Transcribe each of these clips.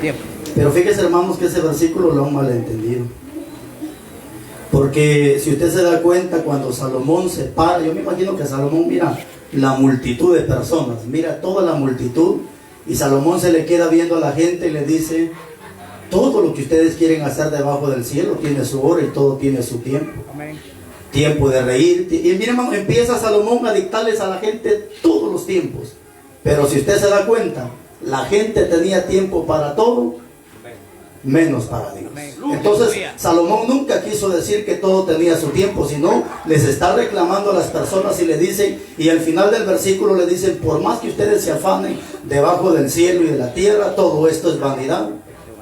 Tiempo. Pero fíjese, hermanos, que ese versículo lo han malentendido. Porque si usted se da cuenta, cuando Salomón se para, yo me imagino que Salomón mira la multitud de personas, mira toda la multitud, y Salomón se le queda viendo a la gente y le dice: todo lo que ustedes quieren hacer debajo del cielo tiene su hora y todo tiene su tiempo. Amén. Tiempo de reír. Y mira, hermano, empieza Salomón a dictarles a la gente todos los tiempos. Pero si usted se da cuenta, la gente tenía tiempo para todo, menos para Dios. Entonces Salomón nunca quiso decir que todo tenía su tiempo, sino les está reclamando a las personas y le dicen, y al final del versículo le dicen: por más que ustedes se afanen debajo del cielo y de la tierra, todo esto es vanidad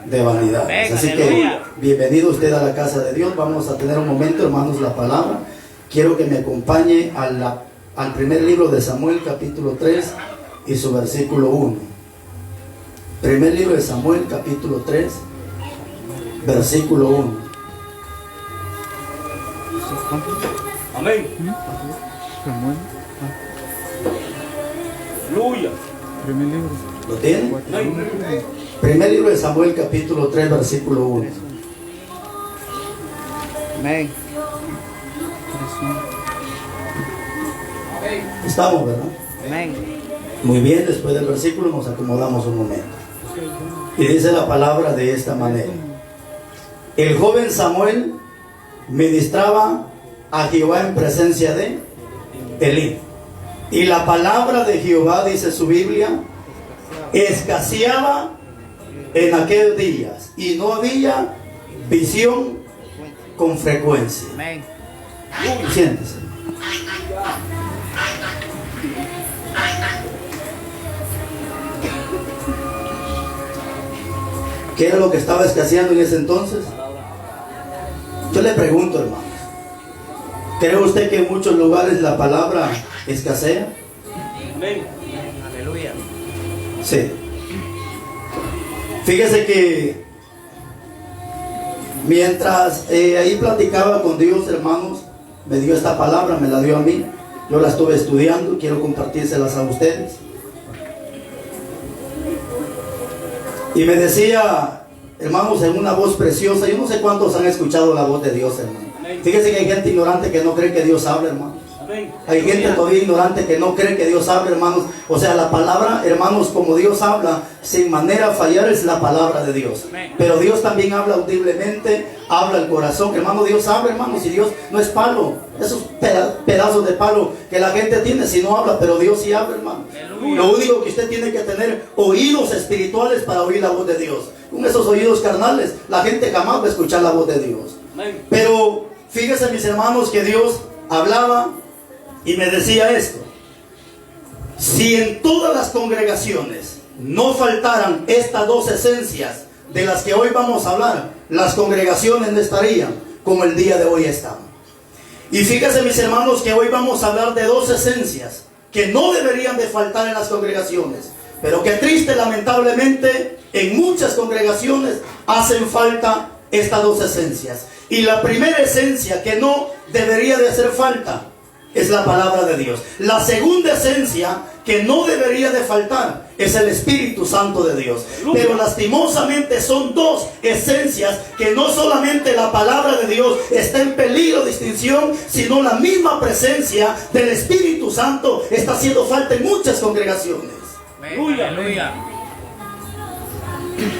de vanidades. Así que bienvenido usted a la casa de Dios. Vamos a tener un momento, hermanos, la palabra. Quiero que me acompañe al primer libro de Samuel, capítulo 3 y su versículo 1. Primer libro de Samuel, capítulo 3, versículo 1. Amén. Aleluya. Primer libro. ¿Lo tiene? Primer libro de Samuel, capítulo 3, versículo 1. Amén. Estamos, ¿verdad? Amén. Muy bien, después del versículo nos acomodamos un momento. Y dice la palabra de esta manera: el joven Samuel ministraba a Jehová en presencia de Elí. Y la palabra de Jehová, dice su Biblia, escaseaba en aquellos días, y no había visión con frecuencia. Amén. Siéntese. ¿Qué era lo que estaba escaseando en ese entonces? Yo le pregunto, hermanos, ¿cree usted que en muchos lugares la palabra escasea? Amén. Aleluya. Sí. Fíjese que mientras ahí platicaba con Dios, hermanos, me dio esta palabra, me la dio a mí. Yo la estuve estudiando, quiero compartírselas a ustedes. Y me decía, hermanos, en una voz preciosa, yo no sé cuántos han escuchado la voz de Dios, hermano. Fíjese que hay gente ignorante que no cree que Dios habla, hermano. Hay gente todavía ignorante que no cree que Dios habla, hermanos. O sea, la palabra, hermanos, como Dios habla, sin manera de fallar, es la palabra de Dios. Pero Dios también habla audiblemente, habla el corazón. Hermano, Dios habla, hermanos, y Dios no es palo. Esos pedazos de palo que la gente tiene si no habla, pero Dios sí habla, hermano. Lo único que usted tiene que tener oídos espirituales para oír la voz de Dios. Con esos oídos carnales, la gente jamás va a escuchar la voz de Dios. Pero fíjese, mis hermanos, que Dios hablaba y me decía esto: si en todas las congregaciones no faltaran estas dos esencias de las que hoy vamos a hablar, las congregaciones no estarían como el día de hoy están. Y fíjense, mis hermanos, que hoy vamos a hablar de dos esencias que no deberían de faltar en las congregaciones, pero que triste, lamentablemente, en muchas congregaciones hacen falta estas dos esencias. Y la primera esencia que no debería de hacer falta es la palabra de Dios. La segunda esencia que no debería de faltar es el Espíritu Santo de Dios. Pero lastimosamente son dos esencias que no solamente la palabra de Dios está en peligro de extinción, sino la misma presencia del Espíritu Santo está haciendo falta en muchas congregaciones. Aleluya.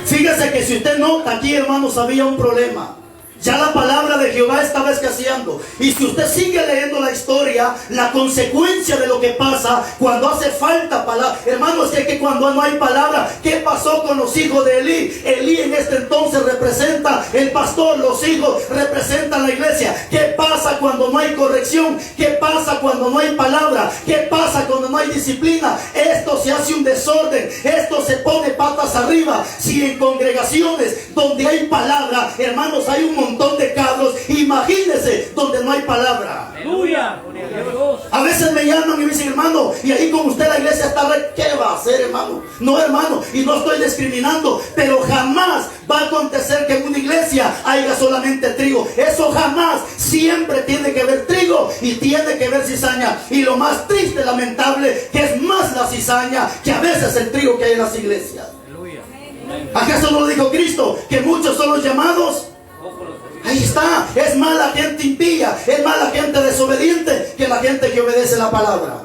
Fíjese que si usted nota aquí, hermanos, había un problema. Ya la palabra de Jehová estaba escaseando. Y si usted sigue leyendo la historia, la consecuencia de lo que pasa cuando hace falta palabra, hermanos, es que cuando no hay palabra, ¿qué pasó con los hijos de Elí? Elí en este entonces representa el pastor, los hijos representan la iglesia. ¿Qué pasa cuando no hay corrección? ¿Qué pasa cuando no hay palabra? ¿Qué pasa cuando no hay disciplina? Esto se hace un desorden, esto se pone patas arriba. Si en congregaciones donde hay palabra, hermanos, hay un montón de cabros, imagínense donde no hay palabra. Aleluya. A veces me llaman y me dicen: hermano, y ahí con usted la iglesia está ¿qué va a hacer, hermano? No, hermano, y no estoy discriminando, pero jamás va a acontecer que en una iglesia haya solamente trigo. Eso jamás. Siempre tiene que haber trigo y tiene que haber cizaña. Y lo más triste, lamentable, que es más la cizaña que a veces el trigo que hay en las iglesias. ¿Acaso no lo dijo Cristo? Que muchos son los llamados. Ahí está. Es más la gente impía, es más la gente desobediente que la gente que obedece la palabra.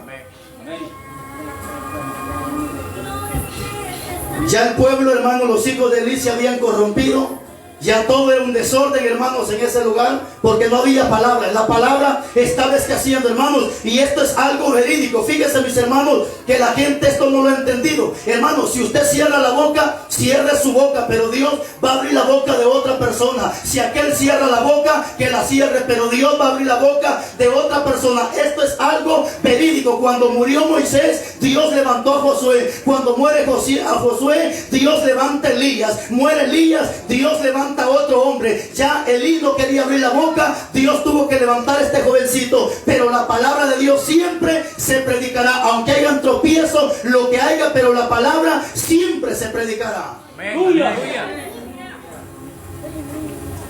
Ya el pueblo, hermano, los hijos de Elí se habían corrompido. Ya todo era un desorden, hermanos, en ese lugar, porque no había palabra. La palabra estaba escaseando, hermanos, y esto es algo verídico. Fíjense, mis hermanos, que la gente esto no lo ha entendido. Hermanos, si usted cierra la boca, cierre su boca, pero Dios va a abrir la boca de otra persona. Si aquel cierra la boca, que la cierre, pero Dios va a abrir la boca de otra persona. Esto es algo verídico. Cuando murió Moisés, Dios levantó a Josué. Cuando muere a Josué, Dios levanta a Elías. Muere Elías, Dios levanta a otro hombre. Ya Elí no quería abrir la boca, Dios tuvo que levantar a este jovencito. Pero la palabra de Dios siempre se predicará, aunque hayan tropiezos, lo que haya, pero la palabra siempre se predicará. Aleluya.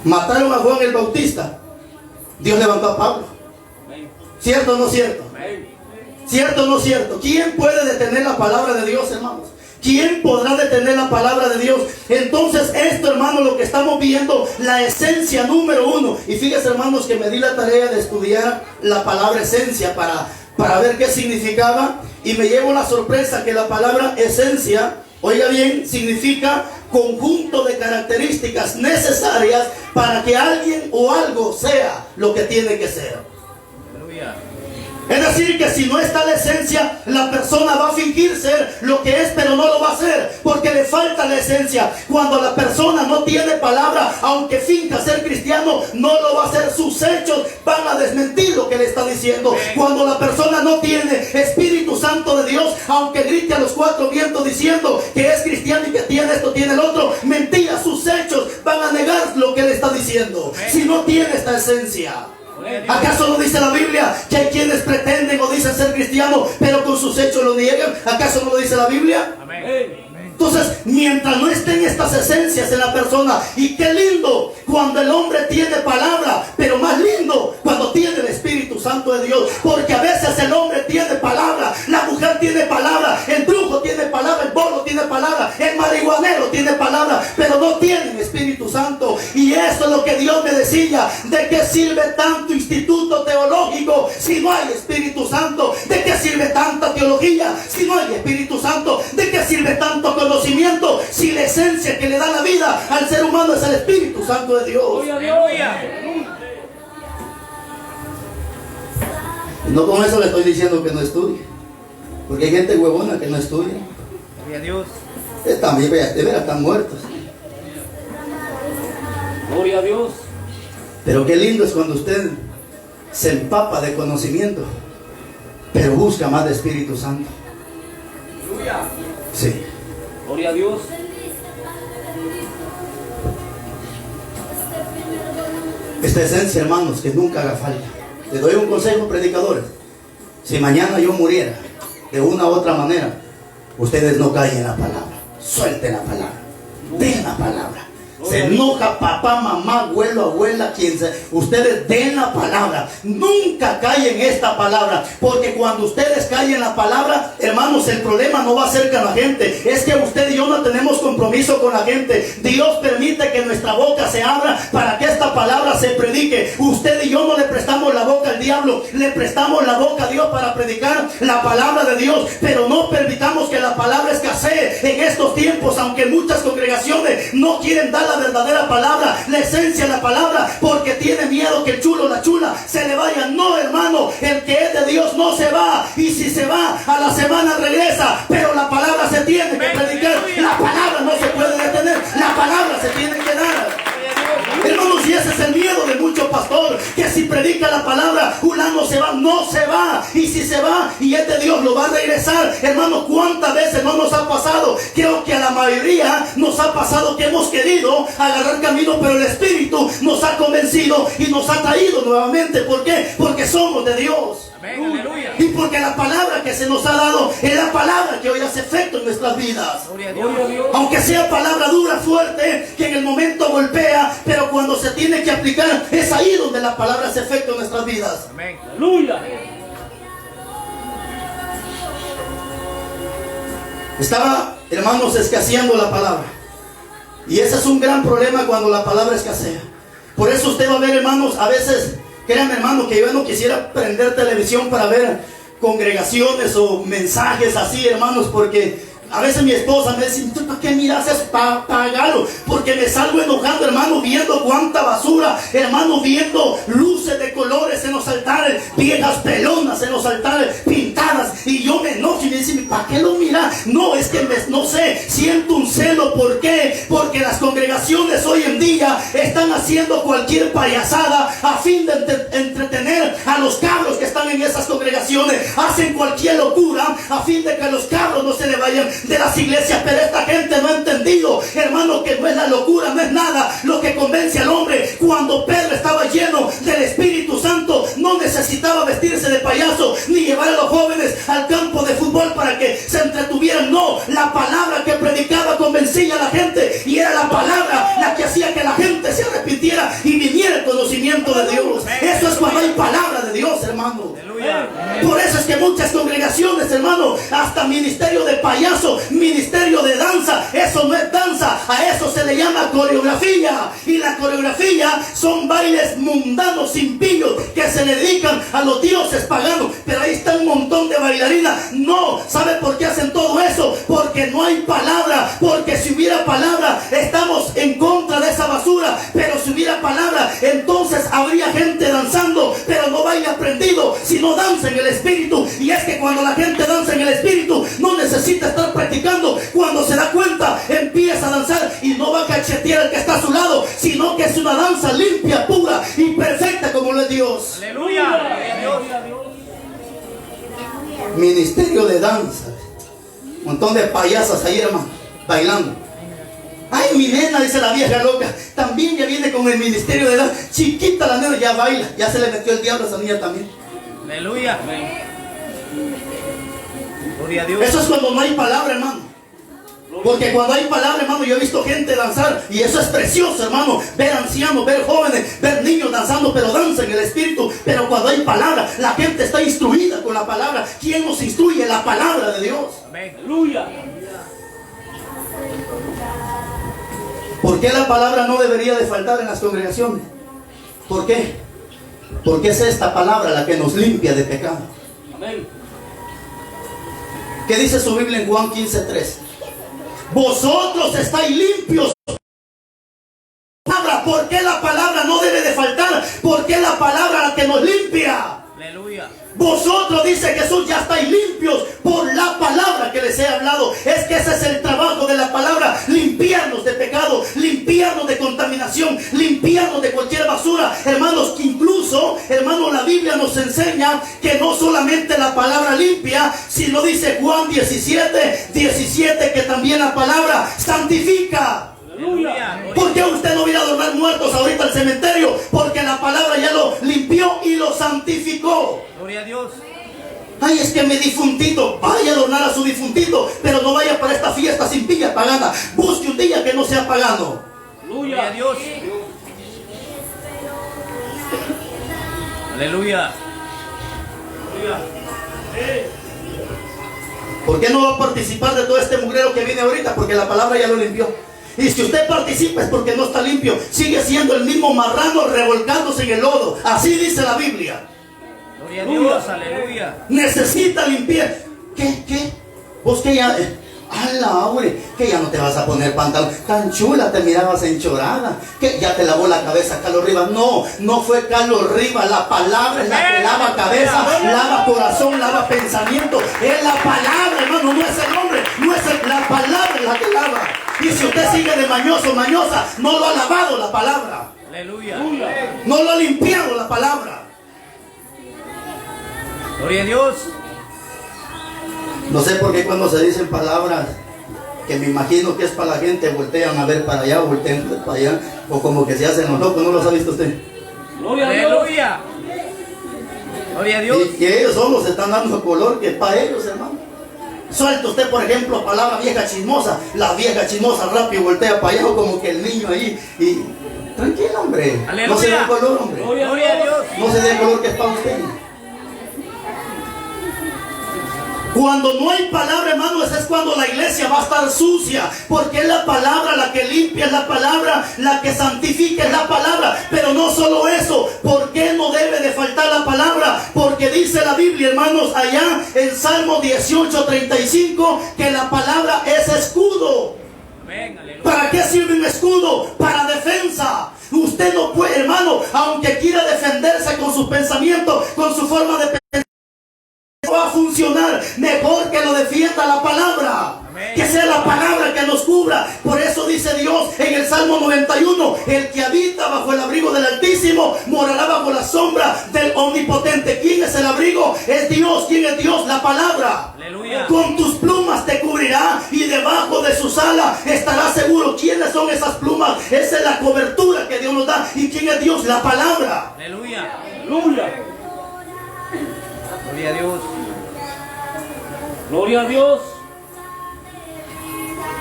Mataron a Juan el Bautista, Dios levantó a Pablo. ¿Cierto o no cierto? ¿Cierto o no cierto? ¿Quién puede detener la palabra de Dios, hermanos? ¿Quién podrá detener la palabra de Dios? Entonces esto, hermano, lo que estamos viendo, la esencia número uno. Y fíjense, hermanos, que me di la tarea de estudiar la palabra esencia para ver qué significaba. Y me llevo la sorpresa que la palabra esencia, oiga bien, significa conjunto de características necesarias para que alguien o algo sea lo que tiene que ser. Aleluya. Es decir, que si no está la esencia, la persona va a fingir ser lo que es, pero no lo va a hacer, porque le falta la esencia. Cuando la persona no tiene palabra, aunque finja ser cristiano, no lo va a hacer. Sus hechos van a desmentir lo que le está diciendo. Cuando la persona no tiene Espíritu Santo de Dios, aunque grite a los cuatro vientos diciendo que es cristiano y que tiene esto, tiene el otro, mentira, sus hechos van a negar lo que le está diciendo. Si no tiene esta esencia. ¿Acaso no dice la Biblia que hay quienes pretenden o dicen ser cristianos, pero con sus hechos lo niegan? ¿Acaso no lo dice la Biblia? Amén. Entonces, mientras no estén estas esencias en la persona, y qué lindo cuando el hombre tiene palabra, pero más lindo cuando tiene el Espíritu Santo de Dios, porque a veces el hombre tiene palabra, la mujer tiene palabra, el brujo tiene palabra, el bono tiene palabra, el marihuanero tiene palabra, pero no tienen Espíritu Santo. Y eso es lo que Dios me decía: ¿de qué sirve tanto instituto teológico si no hay Espíritu Santo? ¿De qué sirve tanta teología si no hay Espíritu Santo? ¿De qué sirve tanto conocimiento si la esencia que le da la vida al ser humano es el Espíritu Santo de Dios? Aleluya. No con eso le estoy diciendo que no estudie, porque hay gente huevona que no estudia. Gloria a Dios. También, de veras, están muertos. Gloria a Dios. Pero qué lindo es cuando usted se empapa de conocimiento, pero busca más de Espíritu Santo. Aleluya. Sí. Gloria a Dios. Esta esencia, hermanos, que nunca haga falta. Les doy un consejo, predicadores. Si mañana yo muriera de una u otra manera, ustedes no caen en la palabra. Suelten la palabra. Den la palabra. Se enoja papá, mamá, abuelo, abuela, quien sea. Ustedes den la palabra. Nunca caen en esta palabra. Porque cuando ustedes caen en la palabra, hermanos, el problema no va a ser con la gente. Es que usted y yo no tenemos compromiso con la gente. Dios permite que nuestra boca se abra para que esta palabra se predique. Usted y yo no le prestamos la boca al diablo. Le prestamos la boca a Dios para predicar la palabra de Dios. Pero no permitamos que la palabra escasee en estos tiempos. Aunque muchas congregaciones no quieren dar la verdadera palabra, la esencia de la palabra, porque tiene miedo que el chulo o la chula se le vaya. No, hermano, el que es de Dios no se va, y si se va a la semana regresa, pero la palabra se tiene que predicar. La palabra no se puede detener, la palabra se tiene que dar. Hermanos, y ese es el miedo de muchos pastores, que si predica la palabra, fulano se va. No se va, y si se va y es de Dios, lo va a regresar. Hermanos, ¿cuántas veces no nos ha pasado? Creo que a la mayoría nos ha pasado que hemos querido agarrar camino, pero el Espíritu nos ha convencido y nos ha traído nuevamente. ¿Por qué? Porque somos de Dios. Amén, aleluya. Y porque la palabra que se nos ha dado es la palabra que hoy hace efecto en nuestras vidas. Gloria a Dios. Gloria a Dios. Aunque sea palabra dura, fuerte, que en el momento golpea, pero cuando se tiene que aplicar, es ahí donde la palabra hace efecto en nuestras vidas. Amén. Aleluya. Estaba, hermanos, escaseando la palabra. Y ese es un gran problema cuando la palabra escasea. Por eso usted va a ver, hermanos, a veces, créanme, hermano, que yo no quisiera prender televisión para ver congregaciones o mensajes así, hermanos, porque a veces mi esposa me dice, ¿tú para qué miras eso? Pagalo. Porque me salgo enojando, hermano, viendo cuánta basura, hermano, viendo luces de colores en los altares, viejas pelonas en los altares, pintadas. Y yo me enojo y me dice, ¿para qué lo miras? No, es que no sé, siento un celo. ¿Por qué? Porque las congregaciones hoy en día están haciendo cualquier payasada a fin de entretener a los cabros que están en esas congregaciones. Hacen cualquier locura a fin de que los cabros no se le vayan de las iglesias. Pero esta gente no ha entendido, hermano, que no es la locura, no es nada lo que convence al hombre. Cuando Pedro estaba lleno del Espíritu Santo, no necesitaba vestirse de payaso ni llevar a los jóvenes al campo de fútbol para que se entretuvieran. No, la palabra que predicaba convencía a la gente, y era la palabra la que hacía que la gente se arrepintiera y viniera el conocimiento de Dios. Eso es cuando hay palabra de Dios, hermano. Por eso es que muchas congregaciones, hermano, hasta ministerio de payaso, ministerio de danza, eso no es danza, a eso se le llama coreografía. Y la coreografía son bailes mundanos, impíos, que se dedican a los dioses paganos. Pero ahí está un montón de bailarinas. No, ¿sabe por qué hacen todo eso? Porque no hay palabra. Porque si hubiera palabra, estamos en contra de esa basura. Pero si hubiera palabra, entonces habría gente danzando, pero no baila aprendido, sino danza en el Espíritu. Y es que cuando la gente danza en el Espíritu, no necesita estar practicando. Cuando se da cuenta, empieza a danzar y no va a cachetear al que está a su lado, sino que es una danza limpia, pura y perfecta como lo es Dios. Aleluya. Ministerio de danza, un montón de payasas ahí, hermano, bailando. Ay, mi nena, dice la vieja loca, también ya viene con el ministerio de danza. Chiquita la nena, ya baila, ya se le metió el diablo a esa niña también. Aleluya. Gloria a Dios. Eso es cuando no hay palabra, hermano. Porque cuando hay palabra, hermano, yo he visto gente danzar, y eso es precioso, hermano. Ver ancianos, ver jóvenes, ver niños danzando, pero danza en el Espíritu. Pero cuando hay palabra, la gente está instruida con la palabra. ¿Quién nos instruye? La palabra de Dios. Amén. Aleluya. ¿Por qué la palabra no debería de faltar en las congregaciones? ¿Por qué? Porque es esta palabra la que nos limpia de pecado. Amén. ¿Qué dice su Biblia en Juan 15:3? Vosotros estáis limpios. ¿Por qué la palabra no debe de faltar? Porque es la palabra la que nos limpia. Aleluya. Vosotros, dice Jesús, ya estáis limpios por la palabra que les he hablado. Es que ese es el trabajo de la palabra: limpiarnos de pecado, limpiarnos de contaminación, limpiarnos de cualquier basura. Hermanos, que incluso, hermanos, la Biblia nos enseña que no solamente la palabra limpia, sino dice Juan 17:17, que también la palabra santifica. Aleluya. ¿Por qué usted no viene a adornar muertos ahorita al cementerio? Porque la palabra ya lo limpió y lo santificó. Gloria a Dios. Ay, es que mi difuntito, vaya a adornar a su difuntito, pero no vaya para esta fiesta sin pilla pagana. Busque un día que no sea pagano. Gloria a Dios. Aleluya. ¿Por qué no va a participar de todo este mugrero que viene ahorita? Porque la palabra ya lo limpió. Y si usted participa es porque no está limpio. Sigue siendo el mismo marrano revolcándose en el lodo. Así dice la Biblia. Gloria a Dios. Aleluya. Necesita limpiar. ¿Qué? Vos que ya... que ya no te vas a poner pantalón. Tan chula te mirabas enchorada. Que ya te lavó la cabeza Carlos Rivas. No fue Carlos Rivas. La palabra es la que lava cabeza, lava corazón, lava pensamiento. Es la palabra, hermano, no es el hombre. No es la palabra la que lava. Y si usted sigue de mañoso, mañosa, no lo ha lavado la palabra. Aleluya. No lo ha limpiado la palabra. Gloria a Dios. No sé por qué cuando se dicen palabras que me imagino que es para la gente, voltean a ver para allá, voltean a ver para allá, o como que se hacen los locos. ¿No los ha visto usted? Gloria a Dios. Aleluya. Gloria a Dios. Y que ellos solo se están dando color que es para ellos, hermano. Suelta usted, por ejemplo, palabra vieja chismosa. La vieja chismosa rápido voltea para allá, como que el niño ahí. Y tranquilo, hombre. Aleluya. No se dé color, hombre. Gloria Gloria a Dios. No se dé color que es para usted. Cuando no hay palabra, hermanos, es cuando la iglesia va a estar sucia, porque es la palabra la que limpia, es la palabra la que santifica, es la palabra. Pero no solo eso, ¿por qué no debe de faltar la palabra? Porque dice la Biblia, hermanos, allá en Salmo 18:35, que la palabra es escudo. ¿Para qué sirve un escudo? Para defensa. Usted no puede, hermano, aunque quiera defenderse con sus pensamientos, con su forma de pensar, no va a funcionar. Mejor que lo defienda la palabra. Amén. Que sea la palabra que nos cubra. Por eso dice Dios en el Salmo 91: el que habita bajo el abrigo del Altísimo morará bajo la sombra del Omnipotente. ¿Quién es el abrigo? Es Dios. ¿Quién es Dios? La palabra. Aleluya. Con tus plumas te cubrirá y debajo de sus alas estarás seguro. ¿Quiénes son esas plumas? Esa es la cobertura que Dios nos da. ¿Y quién es Dios? La palabra. Aleluya. Aleluya. Gloria a Dios. Gloria a Dios.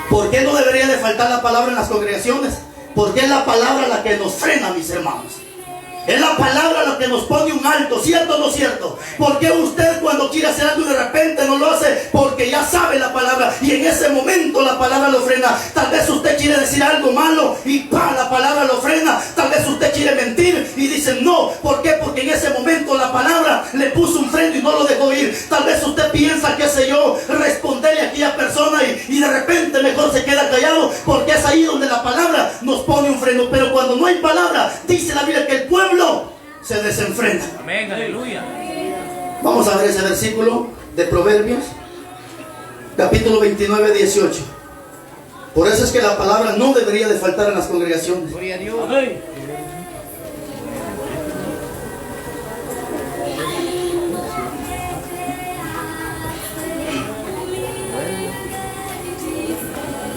¿Por qué no debería de faltar la palabra en las congregaciones? Porque es la palabra la que nos frena, mis hermanos. Es la palabra la que nos pone un alto, ¿cierto o no cierto? Porque usted cuando quiere hacer algo y de repente no lo hace, porque ya sabe la palabra y en ese momento la palabra lo frena. Tal vez usted quiere decir algo malo y ¡pam!, la palabra lo frena. Tal vez usted quiere mentir y dice no. ¿Por qué? Porque en ese momento la palabra le puso un freno y no lo dejó ir. Tal vez usted piensa, qué sé yo, responderle a aquella persona y de repente mejor se queda callado, porque es ahí donde la palabra nos pone un freno. Pero cuando no hay palabra, dice la Biblia que el pueblo se desenfrena. Amén, aleluya. Vamos a ver ese versículo de Proverbios, capítulo 29, 18. Por eso es que la palabra no debería de faltar en las congregaciones. Gloria a Dios. Amén.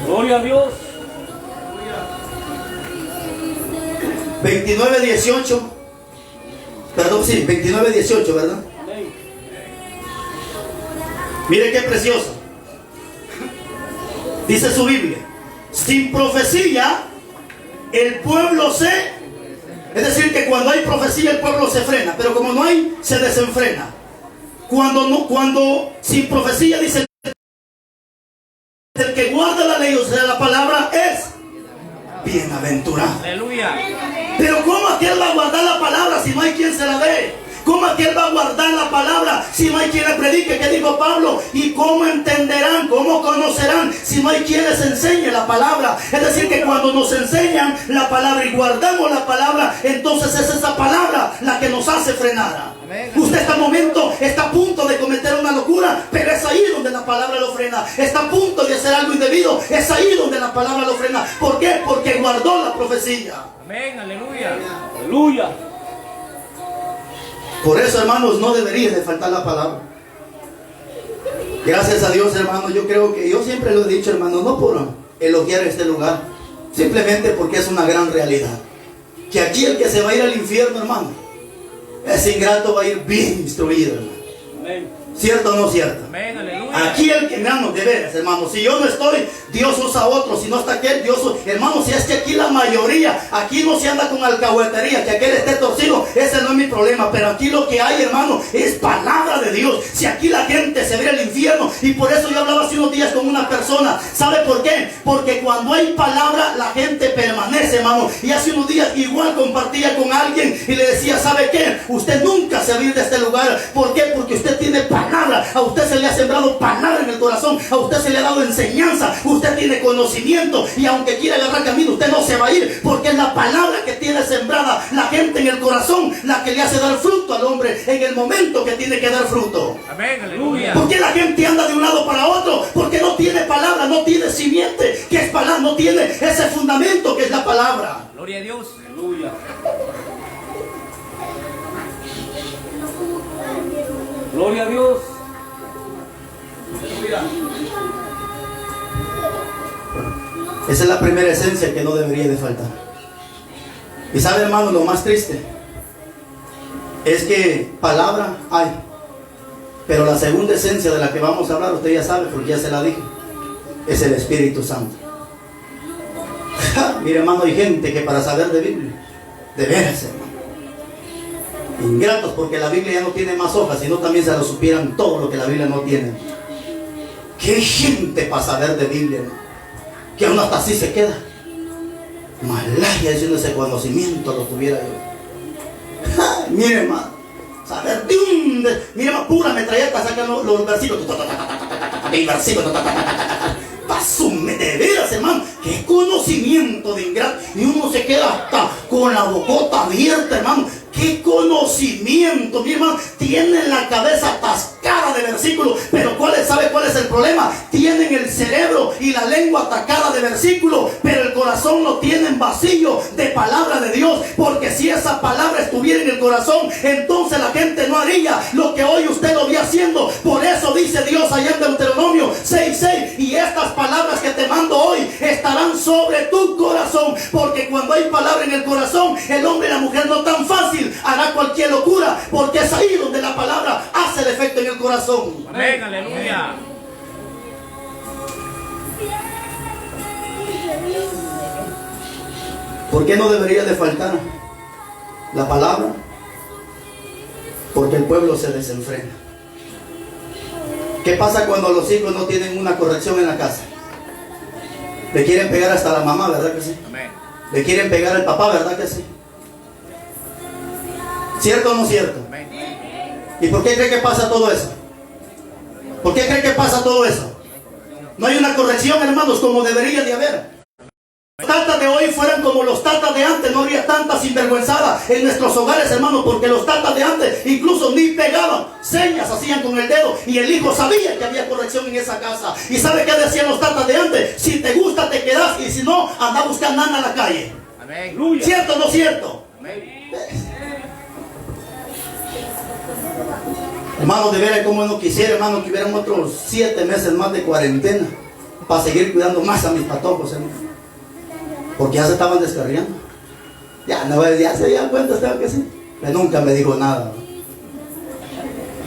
Gloria a Dios. 29, 18. Perdón, sí, 29, 18, ¿verdad? Amén. Mire qué precioso. Dice su Biblia: sin profecía el pueblo se... Es decir, que cuando hay profecía el pueblo se frena, pero como no hay, se desenfrena. Cuando sin profecía, dice, el que guarda la ley, o sea, la palabra, es bienaventurado. Aleluya. Pero ¿cómo aquel va a guardar la palabra si no hay quien se la dé? ¿Cómo aquel va a guardar la palabra si no hay quien le predique? ¿Qué dijo Pablo? ¿Y cómo entenderán, cómo conocerán si no hay quien les enseñe la palabra? Es decir, que cuando nos enseñan la palabra y guardamos la palabra, entonces es esa palabra la que nos hace frenar. Usted en este momento está a punto de cometer una locura, pero es ahí donde la palabra lo frena. Está a punto de hacer algo indebido, es ahí donde la palabra lo frena. ¿Por qué? Porque guardó la profecía. Amén, aleluya. Aleluya. Por eso, hermanos, no debería de faltar la palabra. Gracias a Dios, hermanos, yo creo que, yo siempre lo he dicho, hermanos, no por elogiar este lugar, simplemente porque es una gran realidad. Que aquí el que se va a ir al infierno, hermano, ese ingrato va a ir bien instruido, hermano. Amén. ¿Cierto o no cierto? Amén, aleluya. Aquí el que, hermanos, de veras, hermanos, si yo no estoy, Dios usa a otro. Si no está aquel, Dios usa. Hermanos, si es que aquí la mayoría, aquí no se anda con alcahuetería, que aquel esté torcido, ese no es mi problema. Pero aquí lo que hay, hermano, es palabra de Dios. Si aquí la gente se ve al infierno, y por eso yo hablaba hace unos días con una persona. ¿Sabe por qué? Porque cuando hay palabra, la gente permanece, hermano. Y hace unos días igual compartía con alguien y le decía, ¿sabe qué? Usted nunca se va a ir de este lugar. ¿Por qué? Porque usted tiene palabra. A usted se le ha sembrado palabra en el corazón. A usted se le ha dado enseñanza. Usted tiene conocimiento. Y aunque quiera agarrar camino, usted no se va a ir. Porque es la palabra que tiene sembrada la gente en el corazón la que le hace dar fruto al hombre en el momento que tiene que dar fruto. Amén, aleluya. ¿Por qué la gente anda de un lado para otro? Porque no tiene palabra, no tiene simiente, que es palabra, no tiene ese fundamento que es la palabra. Gloria a Dios. Aleluya. Gloria a Dios. Esa es la primera esencia que no debería de faltar. Y sabe, hermano, lo más triste es que palabra hay, pero la segunda esencia de la que vamos a hablar, usted ya sabe porque ya se la dije, es el Espíritu Santo. Mire, hermano, hay gente que para saber de Biblia, de veras, hermano, ingratos, porque la Biblia ya no tiene más hojas, sino también se lo supieran todo lo que la Biblia no tiene. Que hay gente para saber de Biblia, hermano, que aún hasta así se queda. Malaya diciendo ese conocimiento lo tuviera yo. Ja, mire, hermano, saber de un... Mire, hermano, pura metralleta sacan los versículos. El versículo. Pasume de veras, hermano. Qué conocimiento de ingrato. Y uno se queda hasta con la bocota abierta, hermano. Qué conocimiento, mi hermano. Tienen la cabeza atascada de versículos. Pero ¿sabe cuál es el problema? Tienen el cerebro y la lengua atacada de versículos, pero el corazón lo tienen vacío de palabra de Dios. Porque si esa palabra estuviera en el corazón, entonces la gente no haría lo que hoy usted lo ve haciendo. Por eso dice Dios allá en Deuteronomio 6:6: y estas palabras que te mando hoy estarán sobre tu corazón. Porque cuando hay palabra en el corazón, el hombre y la mujer no tan fácil hará cualquier locura, porque es ahí donde la palabra hace el efecto en el corazón. Amén, aleluya. ¿Por qué no debería de faltar la palabra? Porque el pueblo se desenfrena. ¿Qué pasa cuando los hijos no tienen una corrección en la casa? Le quieren pegar hasta la mamá, ¿verdad que sí? Amén. Le quieren pegar al papá, ¿verdad que sí? ¿Cierto o no cierto? Amén. ¿Y por qué cree que pasa todo eso? ¿Por qué cree que pasa todo eso? No hay una corrección, hermanos, como debería de haber. Los tatas de hoy fueran como los tatas de antes, no habría tanta sinvergüenzada en nuestros hogares, hermanos, porque los tatas de antes incluso ni pegaban, señas hacían con el dedo y el hijo sabía que había corrección en esa casa. ¿Y sabe qué decían los tatas de antes? Si te gusta te quedas, y si no, anda a buscar nana a la calle. Amén. ¿Cierto o no cierto? Amén. Hermano, de veras como no quisiera, hermano, que hubieran otros 7 meses más de cuarentena para seguir cuidando más a mis patojos, hermano. Porque ya se estaban descarriando. Ya se dieron cuenta, ¿sabes que sí? Pero nunca me dijo nada.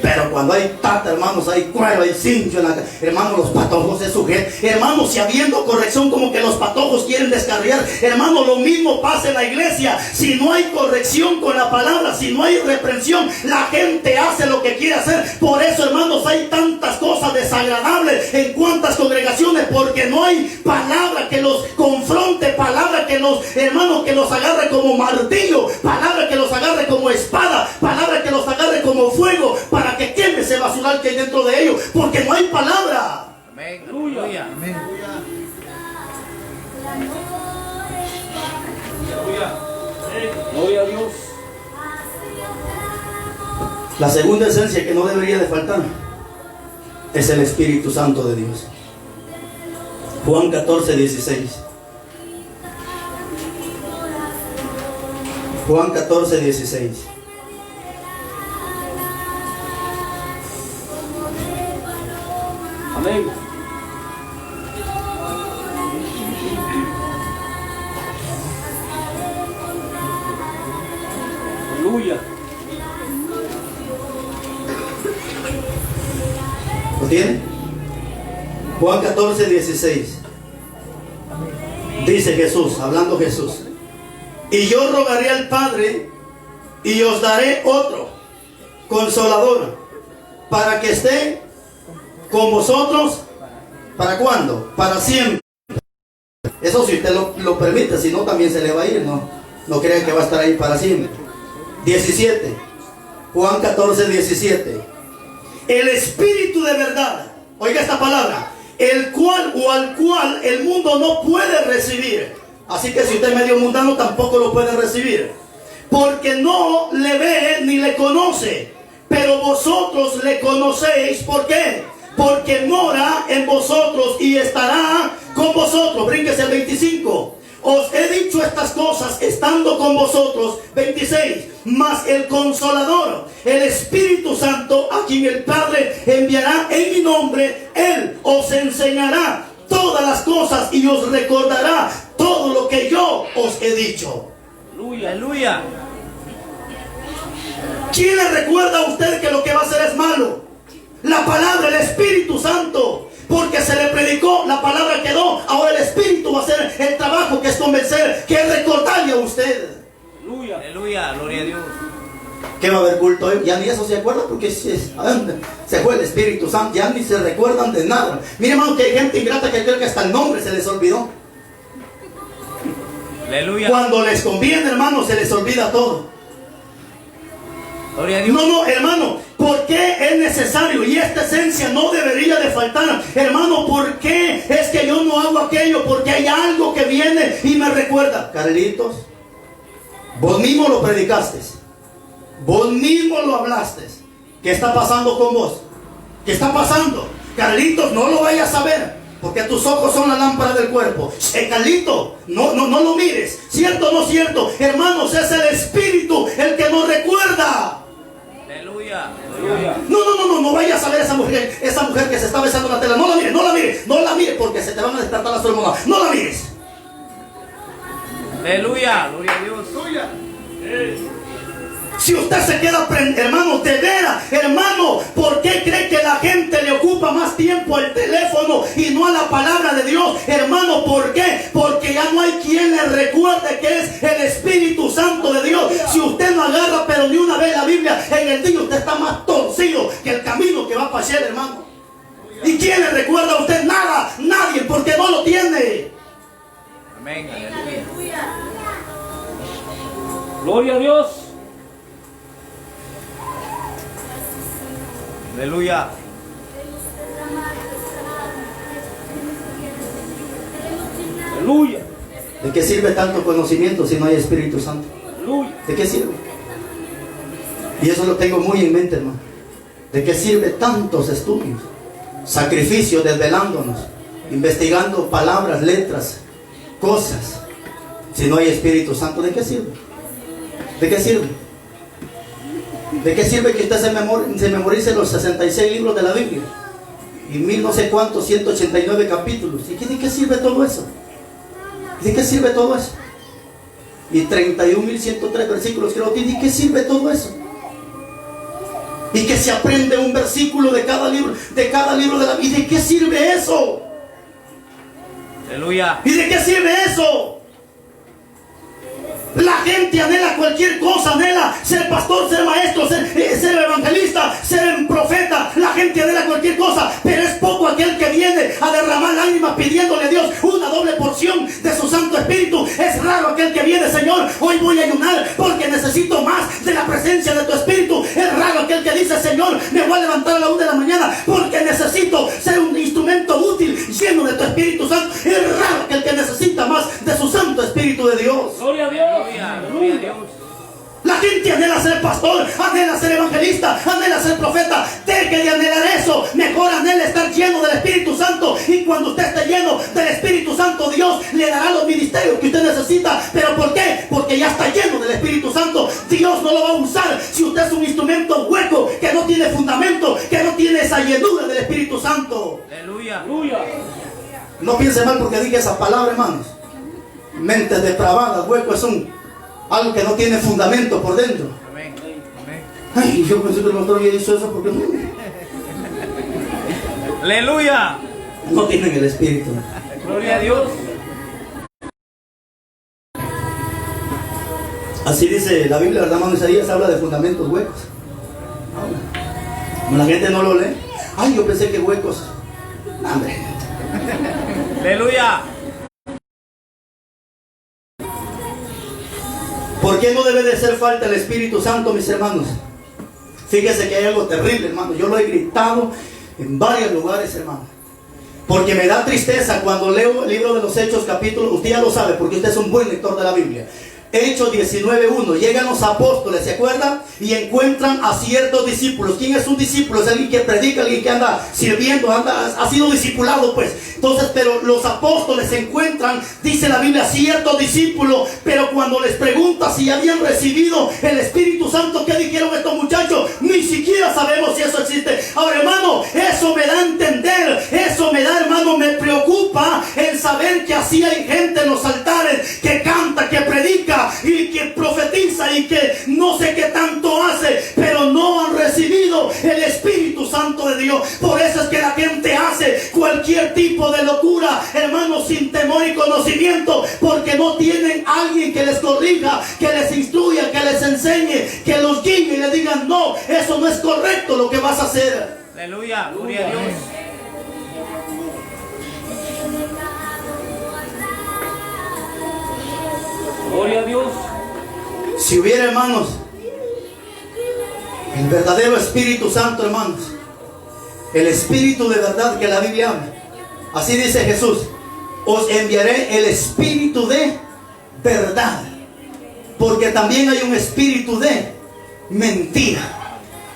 Pero cuando hay tata, hermanos, hay cuero, hay cincho en la casa. Hermanos, los patojos se sujetan. Hermanos, si habiendo corrección, como que los patojos quieren descarriar. Hermanos, lo mismo pasa en la iglesia. Si no hay corrección con la palabra, si no hay reprensión, la gente hace lo que quiere hacer. Por eso, hermanos, hay tantas cosas desagradables en cuantas congregaciones, porque no hay palabra que los confronte, palabra que los, hermanos, que los agarre como martillo, palabra que los agarre como espada, palabra que los agarre como fuego, para que queme ese basural que hay dentro de ellos, porque no hay palabra. Amén. Aleluya. Amén. Gloria a Dios. La segunda esencia que no debería de faltar es el Espíritu Santo de Dios. Juan 14:16. Juan 14:16. Amén. Aleluya. ¿Lo tiene? Juan 14:16. Dice Jesús, hablando Jesús: y yo rogaré al Padre y os daré otro Consolador, para que esté con vosotros. ¿Para cuándo? Para siempre. Eso si usted lo permite, si no también se le va a ir, no crea que va a estar ahí para siempre. 17. Juan 14:17. El Espíritu de verdad, oiga esta palabra, el cual o al cual el mundo no puede recibir. Así que si usted es medio mundano, tampoco lo puede recibir, porque no le ve ni le conoce. Pero vosotros le conocéis. ¿Por qué? Porque mora en vosotros y estará con vosotros. Brínquese el 25. Os he dicho estas cosas estando con vosotros. 26. Mas el Consolador, el Espíritu Santo, a quien el Padre enviará en mi nombre, Él os enseñará todas las cosas y os recordará todo lo que yo os he dicho. Aleluya. Aleluya. ¿Quién le recuerda a usted que lo que va a hacer es malo? La palabra, el Espíritu Santo. Porque se le predicó, la palabra quedó. Ahora el Espíritu va a hacer el trabajo, que es convencer, que es recordarle a usted. Aleluya. Aleluya. Gloria a Dios. ¿Qué va a haber culto hoy? Ya ni eso se acuerda porque se fue el Espíritu Santo, ya ni se recuerdan de nada. Mire, hermano, que hay gente ingrata que cree que hasta el nombre se les olvidó. Aleluya. Cuando les conviene, hermano, se les olvida todo. Gloria a Dios. No, hermano, ¿por qué es necesario? Y esta esencia no debería de faltar. Hermano, ¿por qué es que yo no hago aquello? Porque hay algo que viene y me recuerda. Carlitos, vos mismo lo predicaste. Vos mismo lo hablaste. ¿Qué está pasando con vos? ¿Qué está pasando? Carlitos, no lo vayas a ver, porque tus ojos son la lámpara del cuerpo. Carlito, no lo mires. ¿Cierto o no cierto? Hermanos, es el Espíritu el que nos recuerda. Aleluya. No vayas a ver esa mujer que se está besando en la tela. No la mires, porque se te van a despertar las hormonas. No la mires. Aleluya. Gloria a Dios. Si usted se queda, hermano, de veras, hermano, ¿por qué cree que la gente le ocupa más tiempo al teléfono y no a la palabra de Dios? Hermano, ¿por qué? Porque ya no hay quien le recuerde que es el Espíritu Santo de Dios. Si usted no agarra, pero ni una vez la Biblia en el día, usted está más torcido que el camino que va para ayer, hermano. ¿Y quién le recuerda a usted? Nada, nadie, porque no lo tiene. Amén. Aleluya. Gloria a Dios. Aleluya. Aleluya. ¿De qué sirve tanto conocimiento si no hay Espíritu Santo? Aleluya. ¿De qué sirve? Y eso lo tengo muy en mente, hermano. ¿De qué sirve tantos estudios? Sacrificios, desvelándonos, investigando palabras, letras, cosas. Si no hay Espíritu Santo, ¿de qué sirve? ¿De qué sirve? ¿De qué sirve que usted se memorice los 66 libros de la Biblia? Y 1000 no sé cuántos, 189 capítulos. ¿Y de qué sirve todo eso? ¿De qué sirve todo eso? Y 31.103 versículos creo. ¿De qué sirve todo eso? Y que se aprende un versículo de cada libro de la Biblia. ¿Y de qué sirve eso? Aleluya. ¿Y de qué sirve eso? La gente anhela cualquier cosa, anhela ser pastor, ser maestro, ser evangelista, ser profeta. La gente anhela cualquier cosa, pero es poco aquel que viene a derramar lágrimas pidiéndole a Dios una doble porción de su Santo Espíritu. Es raro aquel que viene, Señor, hoy voy a ayunar porque necesito más de la presencia de tu Espíritu. Es raro aquel que dice, Señor, me voy a levantar a la 1 de la mañana porque necesito ser un instrumento útil lleno de tu Espíritu Santo. Es raro aquel que necesita más de su Santo Espíritu de Dios. Gloria a Dios. Gloria a Dios. La gente anhela ser pastor, anhela ser evangelista, anhela ser profeta. Deje de anhelar eso. Mejor anhela estar lleno del Espíritu Santo. Y cuando usted esté lleno del Espíritu Santo, Dios le dará los ministerios que usted necesita. ¿Pero por qué? Porque ya está lleno del Espíritu Santo. Dios no lo va a usar si usted es un instrumento hueco, que no tiene fundamento, que no tiene esa llenura del Espíritu Santo. Aleluya. Aleluya. No piense mal porque dije esa palabra, hermanos. Mentes depravadas, hueco es algo que no tiene fundamento por dentro. Amén. Amén. Ay, yo pensé que el pastor había dicho eso porque Aleluya. no tienen el Espíritu. Gloria a Dios. Así dice la Biblia, ¿verdad, hermano? Isaías habla de fundamentos huecos. Como la gente no lo lee. Ay, yo pensé que huecos. No, hombre. Aleluya. ¿Por qué no debe de ser falta el Espíritu Santo, mis hermanos? Fíjese que hay algo terrible, hermano. Yo lo he gritado en varios lugares, hermano. Porque me da tristeza cuando leo el libro de los Hechos, capítulo. Usted ya lo sabe, porque usted es un buen lector de la Biblia. Hechos 19:1. Llegan los apóstoles, ¿se acuerdan? Y encuentran a ciertos discípulos. ¿Quién es un discípulo? Es alguien que predica, alguien que anda sirviendo, ha sido discipulado, pues. Entonces, pero los apóstoles encuentran, dice la Biblia, ciertos discípulos. Pero cuando les pregunta si habían recibido el Espíritu Santo, ¿qué dijeron estos muchachos? Ni siquiera sabemos si eso existe. Ahora, hermano, eso me da a entender. Eso me da, hermano, me preocupa el saber que así hay gente en los altares que canta, que predica y que profetiza y que no sé qué tanto hace, pero no han recibido el Espíritu Santo de Dios. Por eso es que la gente hace cualquier tipo de locura, hermanos, sin temor y conocimiento, porque no tienen alguien que les corrija, que les instruya, que les enseñe, que los guíe eso no es correcto lo que vas a hacer. Aleluya. Gloria a Dios. Gloria a Dios. Si hubiera, hermanos, el verdadero Espíritu Santo, hermanos, el Espíritu de verdad que la Biblia habla, así dice Jesús: os enviaré el Espíritu de verdad, porque también hay un espíritu de mentira.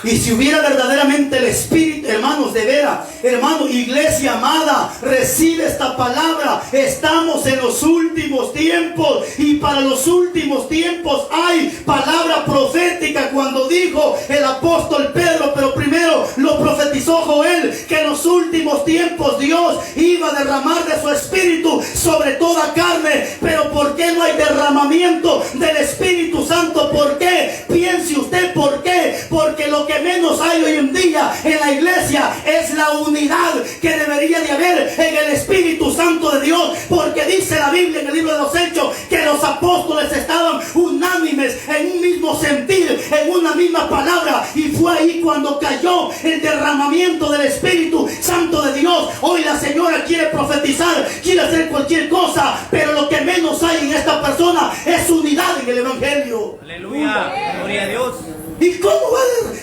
Y si hubiera verdaderamente el Espíritu, hermanos, de veras, hermano, iglesia amada, recibe esta palabra. Estamos en los últimos tiempos, y para los últimos tiempos hay palabra profética. Cuando dijo el apóstol Pedro, pero primero lo profetizó Joel, que en los últimos tiempos Dios iba a derramar de su Espíritu sobre toda carne. Pero ¿por qué no hay derramamiento del Espíritu Santo? ¿Por qué? Piense usted, ¿por qué? Porque lo que menos hay hoy en día en la iglesia es la unidad que debería de haber en el Espíritu Santo de Dios. Porque dice la Biblia en el libro de los Hechos que los apóstoles estaban unánimes en un mismo sentir, en una misma palabra, y fue ahí cuando cayó el derramamiento del Espíritu Santo de Dios. Hoy la señora quiere profetizar, quiere hacer cualquier cosa, pero lo que menos hay en esta persona es unidad en el Evangelio. Aleluya. Gloria a Dios. ¿Y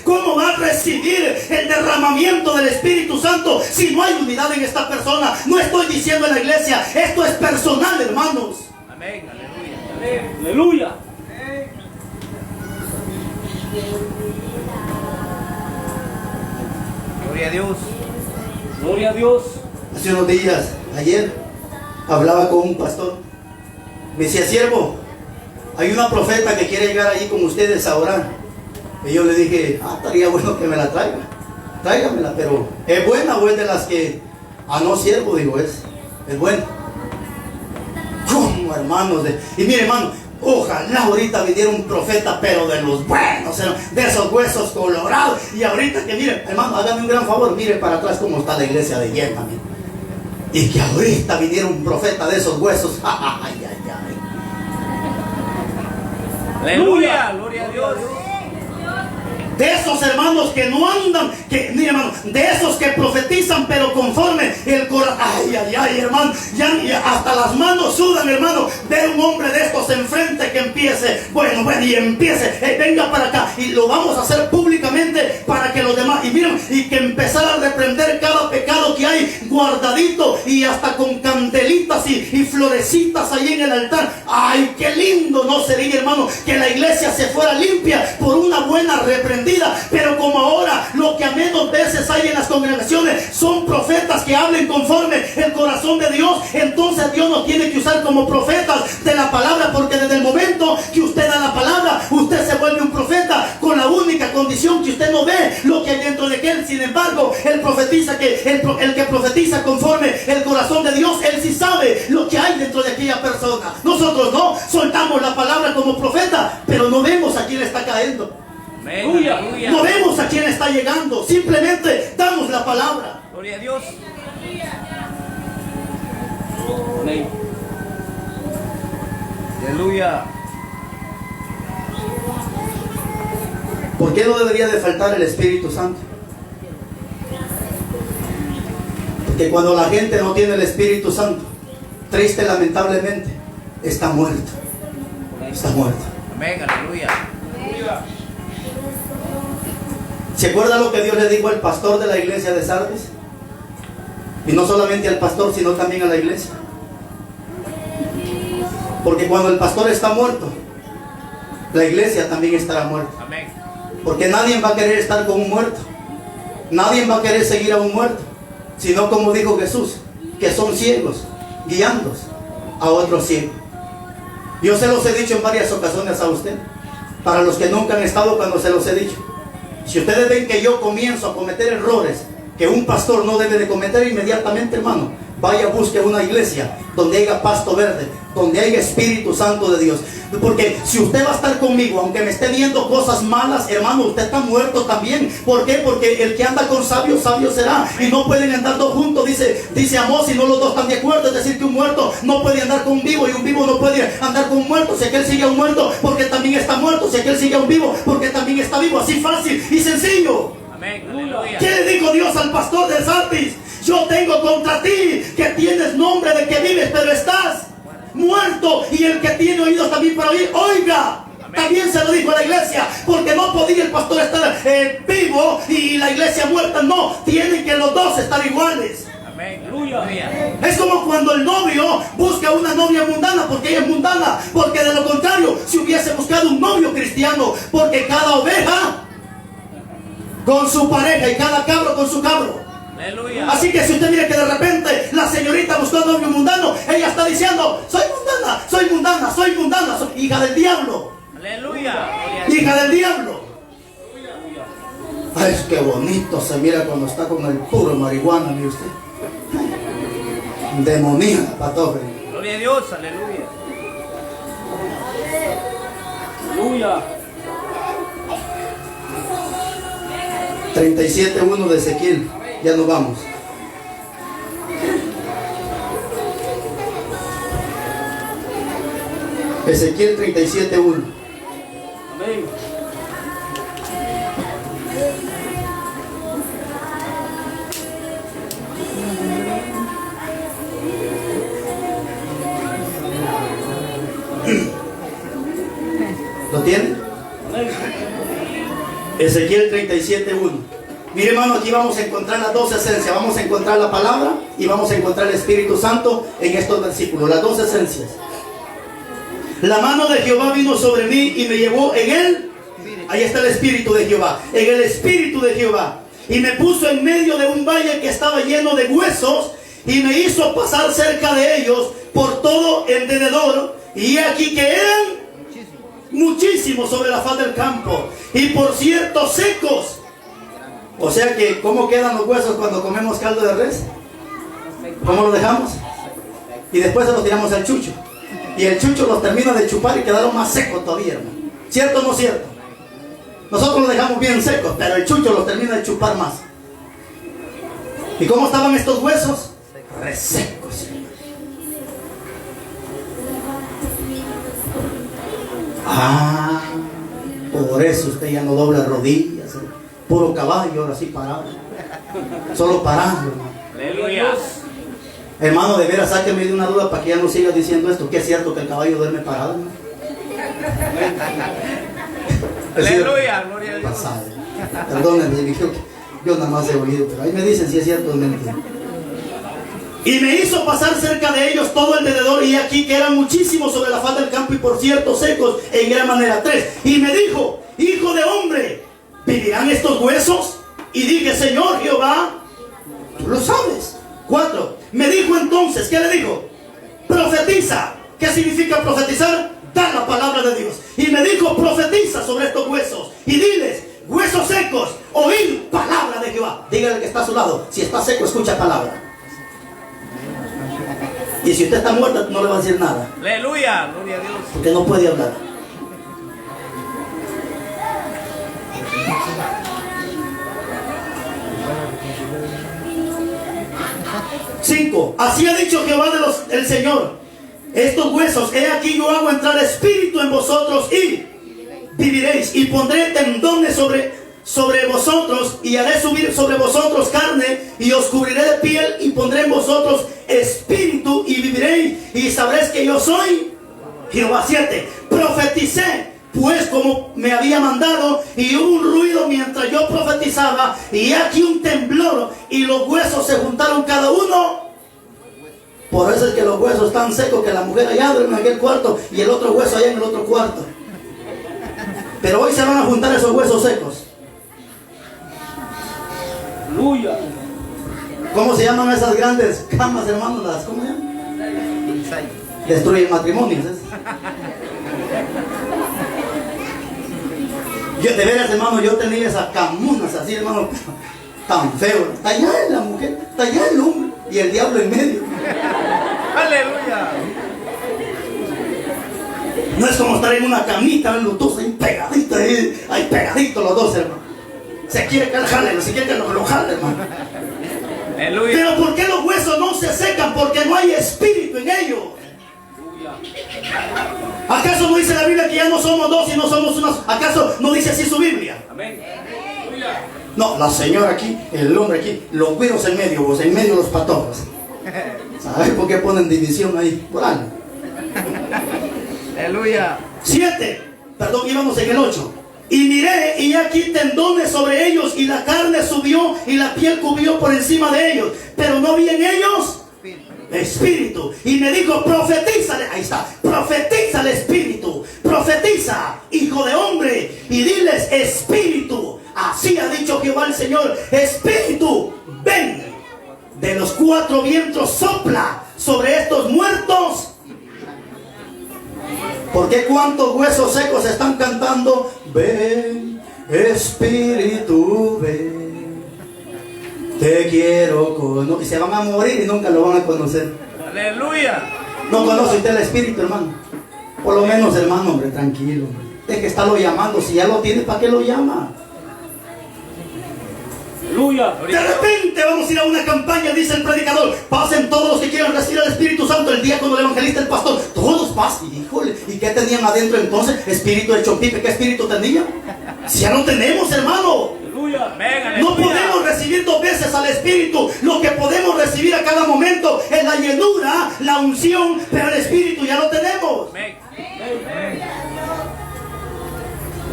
cómo va a recibir el derramamiento del Espíritu Santo si no hay unidad en esta persona? No estoy diciendo en la iglesia, esto es personal, hermanos. Amén. Aleluya. Amén. Aleluya. Gloria a Dios. Gloria a Dios. Hace unos días, ayer, hablaba con un pastor. Me decía: siervo, hay una profeta que quiere llegar allí con ustedes a orar. Y yo le dije: estaría bueno que me la traiga. Tráigamela, pero ¿es buena o es de las que... no, siervo, digo, es buena. ¿Cómo, hermanos? Y mire, hermano, ojalá ahorita viniera un profeta, pero de los buenos, de esos huesos colorados. Y ahorita que, mire, hermano, hágame un gran favor, mire para atrás cómo está la iglesia de llena, mire. Y que ahorita viniera un profeta de esos huesos. Ay, ay, ay. Aleluya. Gloria a Dios. De esos hermanos que no andan, que, mire, hermano, de esos que profetizan pero conforme el corazón. Ay, ay, ay, hermano, ya hasta las manos sudan, hermano, ver un hombre de estos enfrente que empiece, bueno, y empiece, venga para acá, y lo vamos a hacer públicamente para que los demás, y miren, y que empezar a reprender cada pecado que hay guardadito, y hasta con candelitas y florecitas ahí en el altar. Ay, qué lindo no sería, hermano, que la iglesia se fuera limpia por una buena reprendida. Pero como ahora lo que a menos veces hay en las congregaciones son profetas que hablen conforme el corazón de Dios, entonces Dios nos tiene que usar como profetas de la palabra, porque desde el momento que usted da la palabra, usted se vuelve un profeta, con la única condición que usted no ve lo que hay dentro de él. Sin embargo, el que profetiza conforme el corazón de Dios, él sí sabe lo que hay dentro de aquella persona. Nosotros no soltamos la palabra como profeta, pero no vemos a quién está cayendo. Aleluya. Aleluya. No vemos a quién está llegando, simplemente damos la palabra. Gloria a Dios. Amén. Aleluya. ¿Por qué no debería de faltar el Espíritu Santo? Porque cuando la gente no tiene el Espíritu Santo, triste, lamentablemente, está muerto. Está muerto. Amén. Aleluya. ¿Se acuerda lo que Dios le dijo al pastor de la iglesia de Sardis? Y no solamente al pastor, sino también a la iglesia. Porque cuando el pastor está muerto, la iglesia también estará muerta. Amén. Porque nadie va a querer estar con un muerto. Nadie va a querer seguir a un muerto. Sino como dijo Jesús, que son ciegos, guiando a otros ciegos. Yo se los he dicho en varias ocasiones a usted. Para los que nunca han estado cuando se los he dicho. Si ustedes ven que yo comienzo a cometer errores que un pastor no debe de cometer, inmediatamente, hermano, vaya, busque una iglesia donde haya pasto verde, donde haya Espíritu Santo de Dios. Porque si usted va a estar conmigo, aunque me esté viendo cosas malas, hermano, usted está muerto también. ¿Por qué? Porque el que anda con sabio, sabio será. Y no pueden andar dos juntos, dice Amós, y no los dos están de acuerdo. Es decir, que un muerto no puede andar con un vivo, y un vivo no puede andar con un muerto. Si aquel sigue a un muerto, porque también está muerto. Si aquel sigue a un vivo, porque también está vivo. Así fácil y sencillo. Amén. Aleluya. ¿Qué le dijo Dios al pastor de Sardis? Yo tengo contra ti que tienes nombre de que vives, pero estás muerto. Y el que tiene oídos también para oír, oiga. Amén. También se lo dijo a la iglesia, porque no podía el pastor estar vivo y la iglesia muerta. No, tienen que los dos estar iguales. Amén. Aleluya. Es como cuando el novio busca una novia mundana, porque ella es mundana. Porque de lo contrario, si hubiese buscado un novio cristiano, porque cada oveja con su pareja y cada cabro con su cabro. Aleluya. Así que si usted mira que de repente la señorita buscó un novio mundano, ella está diciendo, soy mundana, soy mundana, soy mundana, soy hija del diablo. Aleluya. Gloria a Dios. Hija del diablo. Ay, qué bonito se mira cuando está con el puro marihuana, mire usted. Demoníaca, patoje. Gloria a Dios. Aleluya. Aleluya. 37:1 de Ezequiel. Ya nos vamos. Ezequiel 37:1. Amén. ¿Lo tiene? Amén. Ezequiel 37:1. Mire, hermano, aquí vamos a encontrar las dos esencias. Vamos a encontrar la palabra y vamos a encontrar el Espíritu Santo en estos versículos. Las dos esencias. La mano de Jehová vino sobre mí y me llevó en él. Ahí está el Espíritu de Jehová. En el Espíritu de Jehová. Y me puso en medio de un valle que estaba lleno de huesos. Y me hizo pasar cerca de ellos por todo el derredor. Y aquí que eran muchísimos sobre la faz del campo. Y por cierto secos. O sea que, ¿cómo quedan los huesos cuando comemos caldo de res? ¿Cómo los dejamos? Y después se los tiramos al chucho. Y el chucho los termina de chupar y quedaron más secos todavía, hermano. ¿Cierto o no cierto? Nosotros los dejamos bien secos, pero el chucho los termina de chupar más. ¿Y cómo estaban estos huesos? Resecos. Ah, por eso usted ya no dobla rodillas. Puro caballo, ahora sí parado. Solo parando, hermano. Aleluya. Hermano, de veras, sáqueme de una duda para que ya no siga diciendo esto. Que es cierto que el caballo duerme parado, hermano. Aleluya. Gloria a Dios. Pasado. Perdónenme, yo nada más he oído, pero ahí me dicen si es cierto o es mentira. Y me hizo pasar cerca de ellos todo el derredor, y aquí que eran muchísimos sobre la faz del campo, y por cierto secos en gran manera. 3. Y me dijo, hijo de hombre, ¿vivirán estos huesos? Y dije, Señor Jehová, tú lo sabes. 4. Me dijo entonces, ¿qué le dijo? Profetiza. ¿Qué significa profetizar? Dar la palabra de Dios. Y me dijo, profetiza sobre estos huesos y diles, huesos secos, oíd palabra de Jehová. Dígale que está a su lado, si está seco, escucha palabra. Y si usted está muerto, no le va a decir nada, Aleluya. Gloria a Dios. porque no puede hablar. Cinco. Así ha dicho Jehová el Señor: estos huesos, he aquí yo hago entrar espíritu en vosotros y viviréis, y pondré tendones sobre vosotros, y haré subir sobre vosotros carne, y os cubriré de piel, y pondré en vosotros espíritu, y viviréis, y sabréis que yo soy Jehová. 7. Profeticé pues como me había mandado, y hubo un ruido mientras yo profetizaba, y aquí un temblor, y los huesos se juntaron cada uno. Por eso es que los huesos están secos, que la mujer allá duerme en aquel cuarto y el otro hueso allá en el otro cuarto. Pero hoy se van a juntar esos huesos secos. Aleluya. ¿Cómo se llaman esas grandes camas, hermanos? ¿Cómo se llaman? Destruyen matrimonios. Yo, de veras, hermano, yo tenía esas camunas así, hermano, tan feo. Está allá la mujer, está allá el hombre. y el diablo en medio. Aleluya. No es como estar en una camita, los dos ahí pegaditos, ahí pegaditos los dos, hermano. Se quiere que jalen, se quiere que lo jalen, hermano. Aleluya. Pero ¿por qué los huesos no se secan? Porque no hay espíritu en ellos. ¿Acaso no dice la Biblia que ya no somos dos y no somos unos? ¿Acaso no dice así su Biblia? Amén. No, la señora aquí, el hombre aquí, los güeros en medio, vos en medio los patojos. ¿Sabes por qué ponen división ahí? Por algo. Aleluya. 7, perdón, íbamos en el 8. Y miré, y aquí tendones sobre ellos, y la carne subió, y la piel cubrió por encima de ellos, pero no vi en ellos espíritu. Y me dijo, profetízale, ahí está, profetiza el espíritu, profetiza, hijo de hombre, y diles, espíritu, así ha dicho Jehová el Señor, espíritu, ven, de los 4 vientos sopla sobre estos muertos. Porque cuántos huesos secos están cantando, ven, espíritu, ven, te quiero conocer. Y se van a morir y nunca lo van a conocer. Aleluya. No conoce usted el espíritu, hermano. Por lo menos, hermano, hombre, tranquilo. Es que estarlo llamando. Si ya lo tiene, ¿para qué lo llama? Aleluya. De repente vamos a ir a una campaña, dice el predicador. Pasen todos los que quieran recibir al Espíritu Santo. El día cuando el evangelista, el pastor, todos pasen. Híjole, ¿y qué tenían adentro entonces? Espíritu de chompipe. ¿Qué espíritu tenía? Si ya no tenemos, hermano. Aleluya. Venga, No aleluya. podemos recibir 2 veces al Espíritu. Lo que podemos recibir a cada momento es la llenura, la unción, pero el Espíritu ya lo tenemos. Amén.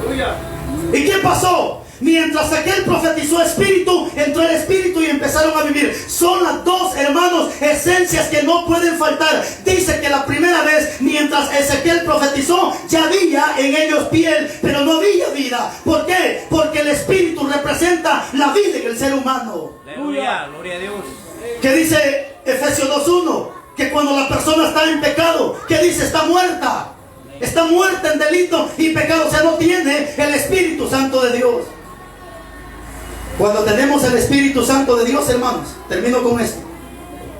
Aleluya. ¿Y qué pasó? Mientras aquel profetizó espíritu, entró el espíritu y empezaron a vivir. Son las 2, hermanos, esencias que no pueden faltar. Dice que la primera vez, mientras Ezequiel profetizó, ya había en ellos piel, pero no había vida. ¿Por qué? Porque el espíritu representa la vida en el ser humano. Aleluya. Gloria a Dios. ¿Qué dice Efesios 2:1? Que cuando la persona está en pecado, ¿qué dice? Está muerta. Está muerta en delito y pecado. O sea, no tiene el Espíritu Santo de Dios. Cuando tenemos el Espíritu Santo de Dios, hermanos, termino con esto.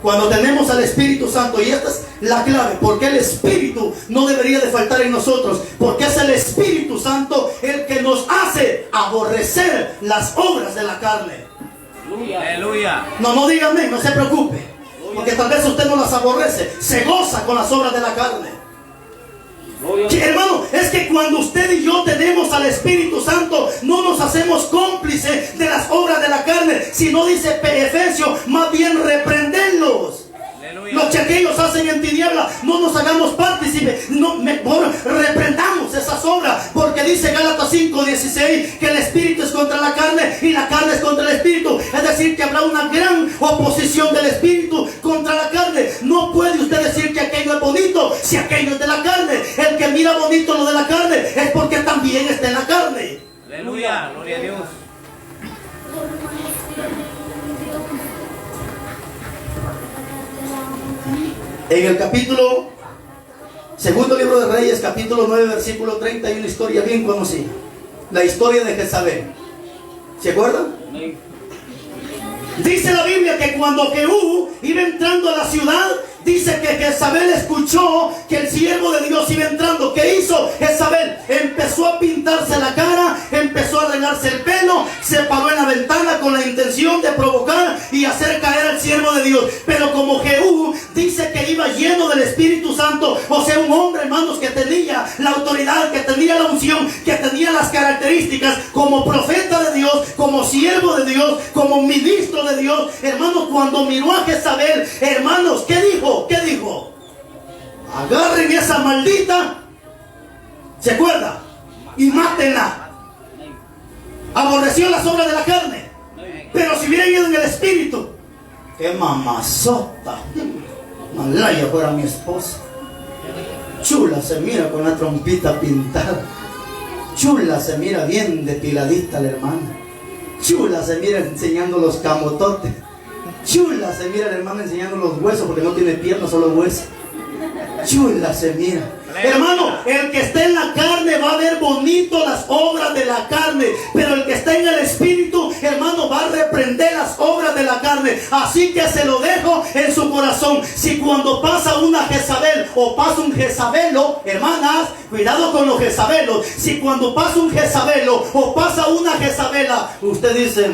Cuando tenemos al Espíritu Santo, y esta es la clave, porque el Espíritu no debería de faltar en nosotros, porque es el Espíritu Santo el que nos hace aborrecer las obras de la carne. Aleluya. No díganme, no se preocupe, porque tal vez usted no las aborrece, se goza con las obras de la carne. Que, hermano, es que cuando usted y yo tenemos al Espíritu Santo, no nos hacemos cómplices de las obras de la carne, sino dice Efesios, más bien reprenderlos. Los que aquellos hacen en tinieblas, no nos hagamos partícipes, reprendamos esas obras, porque dice Gálatas 5:16 que el espíritu es contra la carne y la carne es contra el espíritu. Es decir, que habrá una gran oposición del espíritu contra la carne. No puede usted decir que aquello es bonito si aquello es de la carne. El que mira bonito lo de la carne es porque también está en la carne. Aleluya. Gloria a Dios. En el capítulo, segundo libro de Reyes, capítulo 9, versículo 30, hay una historia bien conocida. La historia de Jezabel. ¿Se acuerdan? Amén. Dice la Biblia que cuando Jehú iba entrando a la ciudad, dice que Jezabel escuchó que el siervo de Dios iba entrando. ¿Qué hizo Jezabel? Empezó a pintarse la cara, empezó a arreglarse el pelo, se paró en la ventana con la intención de provocar y hacer caer al siervo de Dios. Pero como Jehú dice que iba lleno del Espíritu Santo, o sea, un hombre, hermanos, que tenía la autoridad, que tenía la unción, que tenía las características como profeta de Dios, como siervo de Dios, como ministro de Dios, hermanos, cuando miró a Jezabel, hermanos, ¿qué dijo? ¿Qué dijo? Agarren esa maldita, ¿se acuerda? Y mátenla. Aborreció las obras de la carne, pero si hubiera ido en el espíritu, qué mamazota, Malaya fuera mi esposa. Chula se mira con la trompita pintada. Chula se mira bien depiladita la hermana. Chula se mira enseñando los camototes. Chula se mira el hermano enseñando los huesos, porque no tiene piernas, solo huesos. Chula se mira. Hermano, el que está en la carne va a ver bonito las obras de la carne, pero el que está en el espíritu, hermano, va a reprender las obras de la carne. hombre. Así que se lo dejo en su corazón. Si cuando pasa una Jezabel o pasa un Jezabelo, hermanas, cuidado con los Jezabelos. Si cuando pasa un Jezabelo o pasa una Jezabela, usted dice,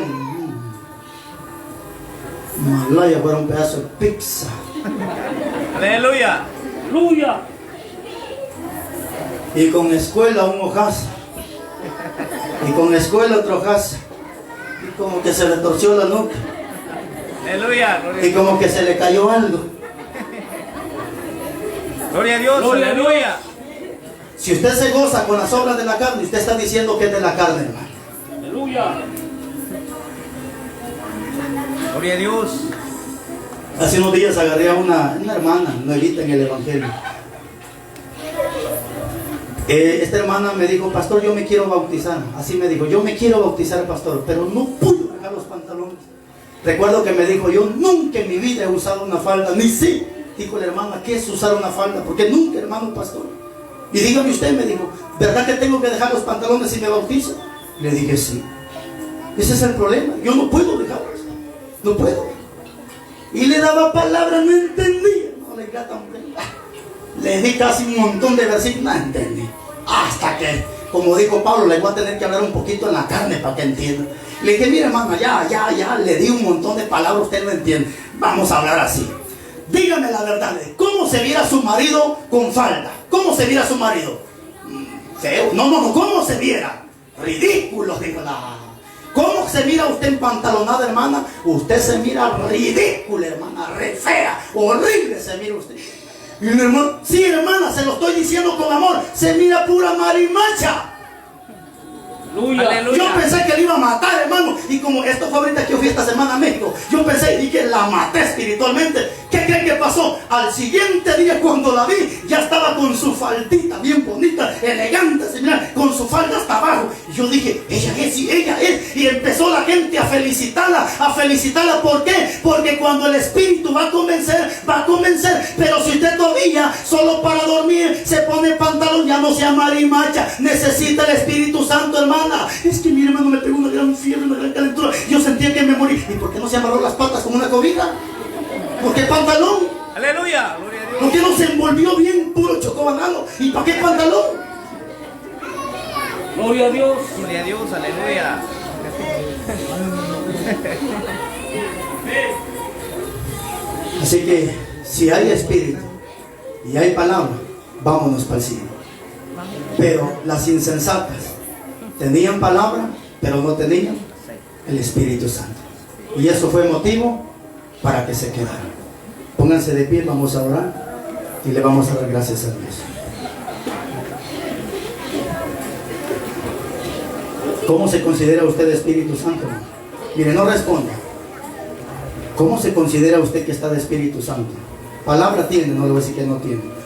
malaya fuera un pedazo de pizza. Aleluya. Aleluya. Y con escuela un hojazo. Y con escuela otro hojazo. Y como que se le torció la nuca. Aleluya. Gloria Y como que se le cayó algo. Gloria a Dios. Gloria a Aleluya. Si usted se goza con las obras de la carne, usted está diciendo que es de la carne, hermano. Aleluya. Gloria a Dios. Hace unos días agarré a una hermana nuevita en el evangelio. Esta hermana me dijo, pastor, yo me quiero bautizar. Así me dijo, yo me quiero bautizar, pastor, pero no pude dejar los pantalones. Recuerdo que me dijo, yo nunca en mi vida he usado una falda, ni sé. Dijo la hermana, ¿qué es usar una falda? Porque nunca, hermano pastor. Y dígame usted, me dijo, ¿verdad que tengo que dejar los pantalones si me bautizo? Le dije, sí. Ese es el problema, yo no puedo dejarlos. No puedo. Y le daba palabras, no entendía. No le grata, hombre. Le di casi un montón de versículos, no entendí. Hasta que, como dijo Pablo, le voy a tener que hablar un poquito en la carne para que entienda. Le dije, mire hermano, ya, le di un montón de palabras, usted no entiende. Vamos a hablar así. Dígame la verdad, ¿cómo se viera su marido con falda? ¿Cómo se viera su marido? Feo. No, ¿cómo se viera? Ridículo, dijo la... ¿Cómo se mira usted empantalonada, hermana? Usted se mira ridícula, hermana, re fea, horrible se mira usted. Y el hermano, sí, hermana, se lo estoy diciendo con amor, se mira pura marimacha. Aleluya. Yo pensé que le iba a matar, hermano. Y como esto fue ahorita que yo fui esta semana a México, yo pensé y dije, la maté espiritualmente. ¿Qué creen que pasó? Al siguiente día cuando la vi, ya estaba con su faldita bien bonita, elegante, mira, con su falda hasta abajo. Y yo dije, ella es. Y empezó la gente a felicitarla. ¿Por qué? Porque cuando el Espíritu va a convencer. Pero si usted todavía solo para dormir se pone pantalón, ya no sea marimacha. Necesita el Espíritu Santo, hermano. Es que mi hermano me pegó una gran fiebre, una gran calentura. Yo sentía que me morí. ¿Y por qué no se amarró las patas como una cobija? ¿Por qué pantalón? Aleluya. Gloria a Dios. ¿Por qué no se envolvió bien puro chocobanano? ¿Y para qué pantalón? Gloria a Dios. Gloria a Dios. Aleluya. Así que si hay espíritu y hay palabra, vámonos para el cielo. Pero las insensatas tenían palabra, pero no tenían el Espíritu Santo. Y eso fue motivo para que se quedaran. Pónganse de pie, vamos a orar y le vamos a dar gracias a Dios. ¿Cómo se considera usted Espíritu Santo? Mire, no responda. ¿Cómo se considera usted que está de Espíritu Santo? Palabra tiene, no le voy a decir que no tiene.